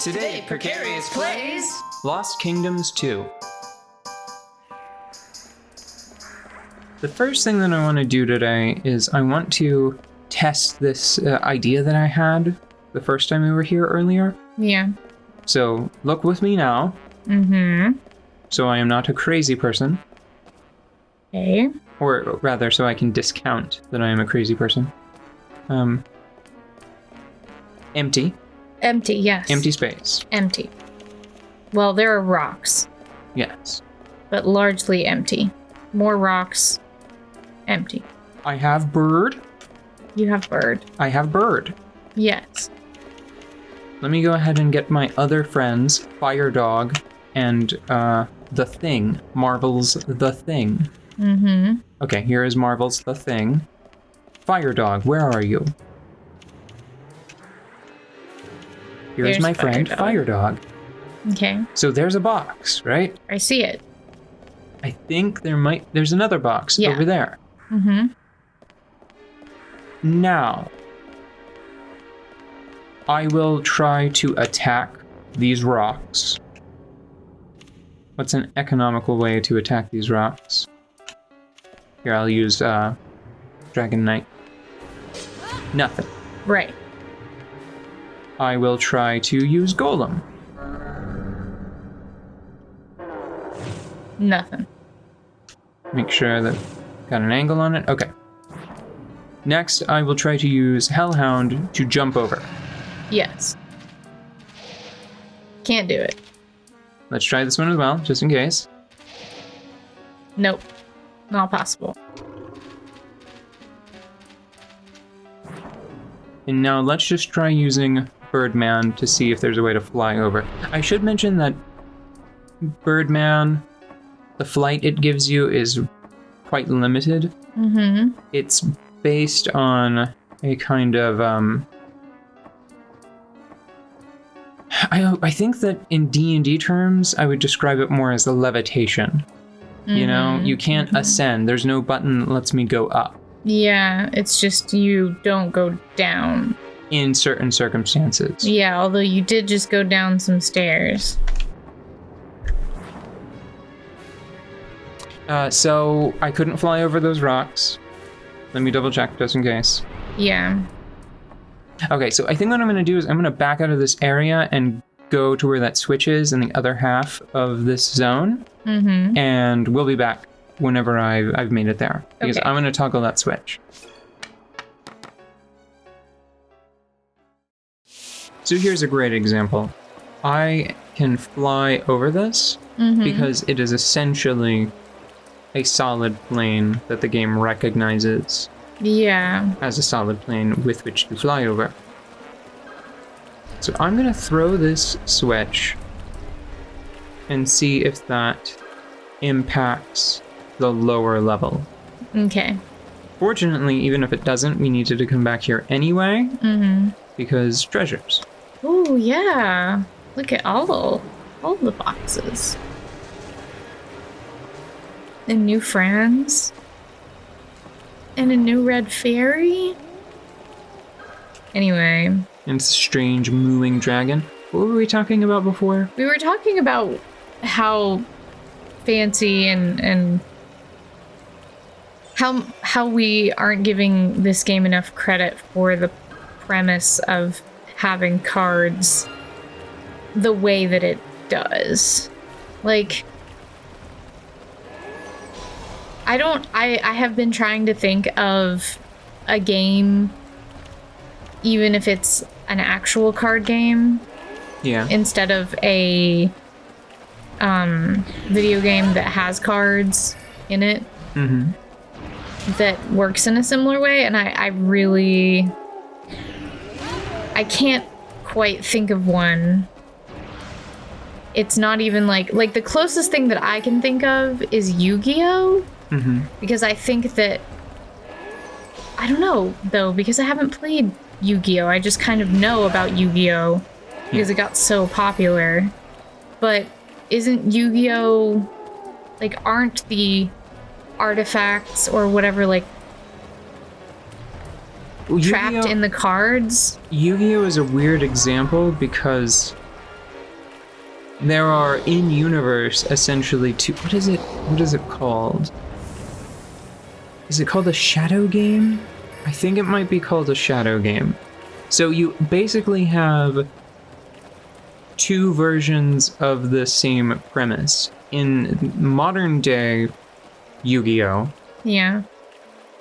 Today, Precarious plays Lost Kingdoms 2. The first thing that I want to do today is I want to test this idea that I had the first time we were here earlier. Yeah. So look with me now. Mm-hmm. So I am not a crazy person. Okay. Or rather, so I can discount that I am a crazy person. Empty. Empty, yes. Empty space. Empty. Well, there are rocks, Yes. but largely empty. More rocks, empty. I have bird. You have bird. I have bird. Yes. Let me go ahead and get my other friends, Fire Dog and The Thing. Marvel's The Thing. Mm-hmm. Okay, here is Marvel's The Thing. Fire Dog, where are you? Here's There's my friend, Fire Dog. Okay. So there's a box, right? I see it. I think there's another box over there. Mm-hmm. Now, I will try to attack these rocks. What's an economical way to attack these rocks? Here, I'll use Dragon Knight. Nothing. Right. I will try to use Golem. Nothing. Make sure that got an angle on it. Okay. Next, I will try to use Hellhound to jump over. Yes. Can't do it. Let's try this one as well, just in case. Nope. Not possible. And now let's just try using Birdman to see if there's a way to fly over. I should mention that Birdman, the flight it gives you is quite limited. Mm-hmm. It's based on a kind of I think that in D&D terms I would describe it more as a levitation. Mm-hmm. You know, you can't ascend. There's no button that lets me go up. Yeah, it's just you don't go down. In certain circumstances. Yeah, although you did just go down some stairs. So I couldn't fly over those rocks. Let me double check just in case. Yeah. Okay, so I think what I'm going to do is I'm going to back out of this area and go to where that switch is in the other half of this zone. Mm-hmm. And we'll be back whenever I've made it there. Because Okay. I'm going to toggle that switch. So here's a great example. I can fly over this because it is essentially a solid plane that the game recognizes Yeah. as a solid plane with which to fly over. So I'm going to throw this switch and see if that impacts the lower level. Okay. Fortunately, even if it doesn't, we needed to come back here anyway because treasures. Oh, yeah. Look at all the boxes. And new friends. And a new red fairy. Anyway. And strange mooing dragon. What were we talking about before? We were talking about how fancy and how we aren't giving this game enough credit for the premise of having cards the way that it does. Like, I have been trying to think of a game, even if it's an actual card game, instead of a video game that has cards in it, that works in a similar way, and I really can't quite think of one. It's not even like the closest thing that I can think of is Yu-Gi-Oh! Because I think that, I don't know though, because I haven't played Yu-Gi-Oh! I just kind of know about Yu-Gi-Oh! Because it got so popular. But isn't Yu-Gi-Oh! Aren't the artifacts or whatever trapped in the cards? Yu-Gi-Oh! Is a weird example because there are in universe essentially two. What is it called? Is it called a shadow game? I think it might be called a shadow game. So you basically have two versions of the same premise. In modern day Yu-Gi-Oh! Yeah.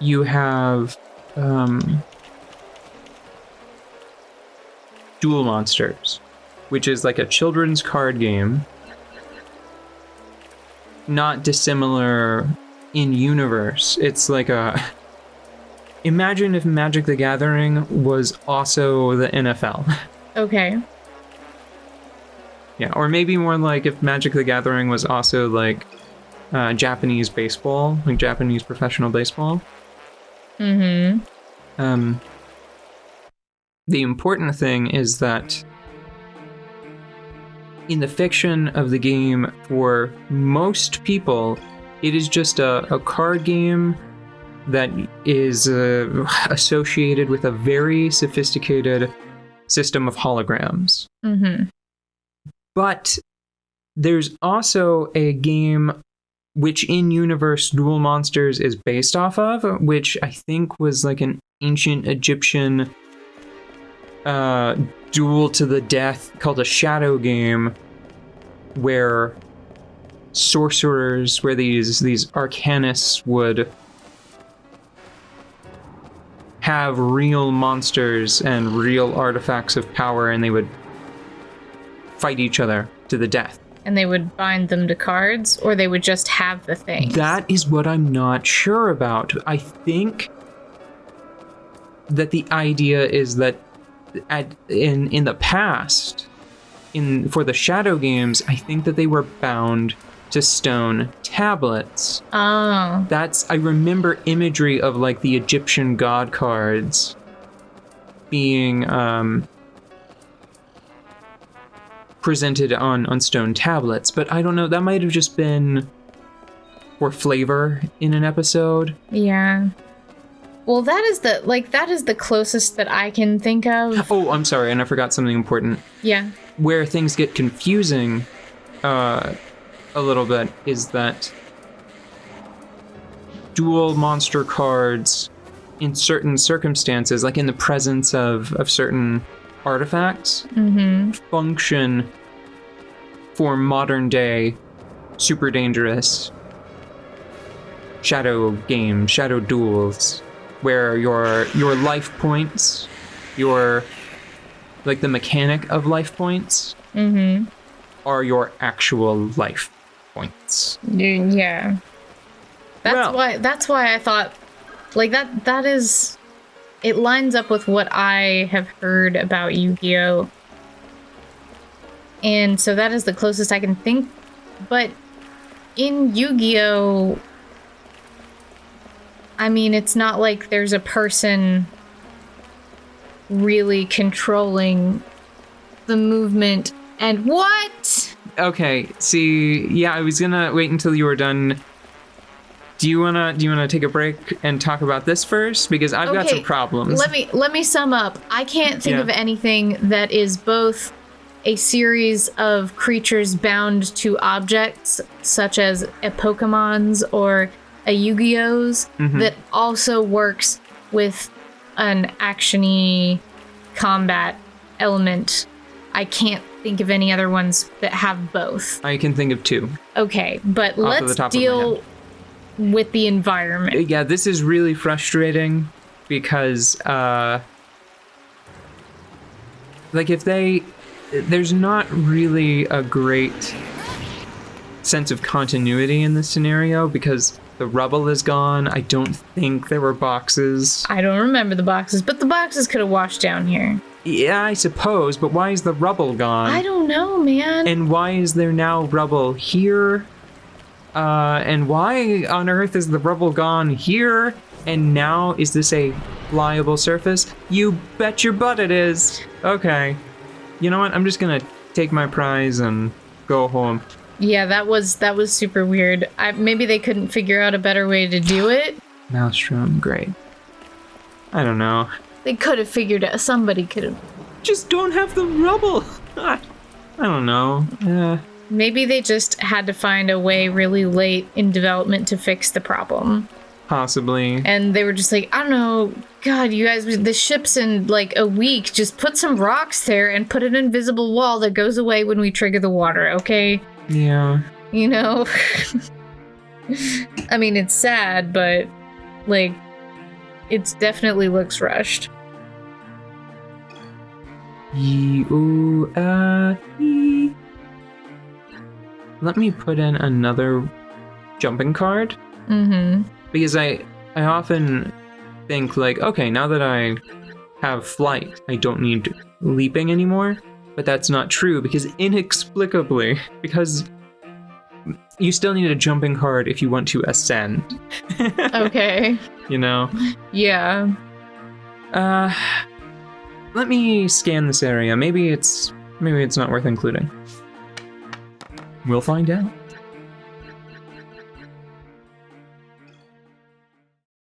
You have Duel Monsters, which is like a children's card game, not dissimilar in universe. It's like imagine if Magic the Gathering was also the NFL. Okay. Yeah, or maybe more like if Magic the Gathering was also like Japanese baseball, like Japanese professional baseball. Mm-hmm. The important thing is that in the fiction of the game, for most people, it is just a card game that is associated with a very sophisticated system of holograms. Mm-hmm. But there's also a game which in-universe Duel Monsters is based off of, which I think was like an ancient Egyptian duel to the death called a shadow game, where sorcerers, where these arcanists would have real monsters and real artifacts of power, and they would fight each other to the death. And they would bind them to cards, or they would just have the things? That is what I'm not sure about. I think that the idea is that in the past, for the shadow games, I think that they were bound to stone tablets. Oh. I remember imagery of like the Egyptian god cards being presented on stone tablets, but I don't know, that might have just been for flavor in an episode. Yeah. Well, that is the closest that I can think of. Oh, I'm sorry, and I forgot something important. Yeah. Where things get confusing a little bit is that dual monster cards in certain circumstances, like in the presence of certain artifacts, function for modern day super dangerous shadow games, shadow duels, where your life points, like the mechanic of life points, are your actual life points. Yeah. That's why I thought, like, that is, it lines up with what I have heard about Yu-Gi-Oh! And so that is the closest I can think. But in Yu-Gi-Oh! I mean, it's not like there's a person really controlling the movement. And what? Okay, see, yeah, I was gonna wait until you were done. Do you wanna take a break and talk about this first? Because I've got some problems. Let me sum up. I can't think of anything that is both a series of creatures bound to objects, such as a Pokemon's or a Yu-Gi-Oh's, that also works with an action-y combat element. I can't think of any other ones that have both. I can think of two. Okay, but let's deal with the environment. Yeah, this is really frustrating because, like, there's not really a great sense of continuity in this scenario because the rubble is gone. I don't think there were boxes. I don't remember the boxes, but the boxes could have washed down here. Yeah, I suppose, but why is the rubble gone? I don't know, man. And why is there now rubble here? And why on earth is the rubble gone here? And now is this a flyable surface? You bet your butt it is. Okay. You know what? I'm just gonna take my prize and go home. Yeah, that was super weird. Maybe they couldn't figure out a better way to do it. Maelstrom, great. I don't know. They could have figured out. Somebody could have. Just don't have the rubble. I don't know. Maybe they just had to find a way really late in development to fix the problem. Possibly. And they were just like, I don't know, God, you guys, the ship's in like a week. Just put some rocks there and put an invisible wall that goes away when we trigger the water, okay? Yeah. You know? I mean, it's sad, but like, it definitely looks rushed. Let me put in another jumping card. Mm-hmm. Because I often think like, okay, now that I have flight, I don't need leaping anymore. But that's not true because inexplicably, because you still need a jumping card if you want to ascend. Okay. You know? Yeah. Let me scan this area. Maybe it's not worth including. We'll find out.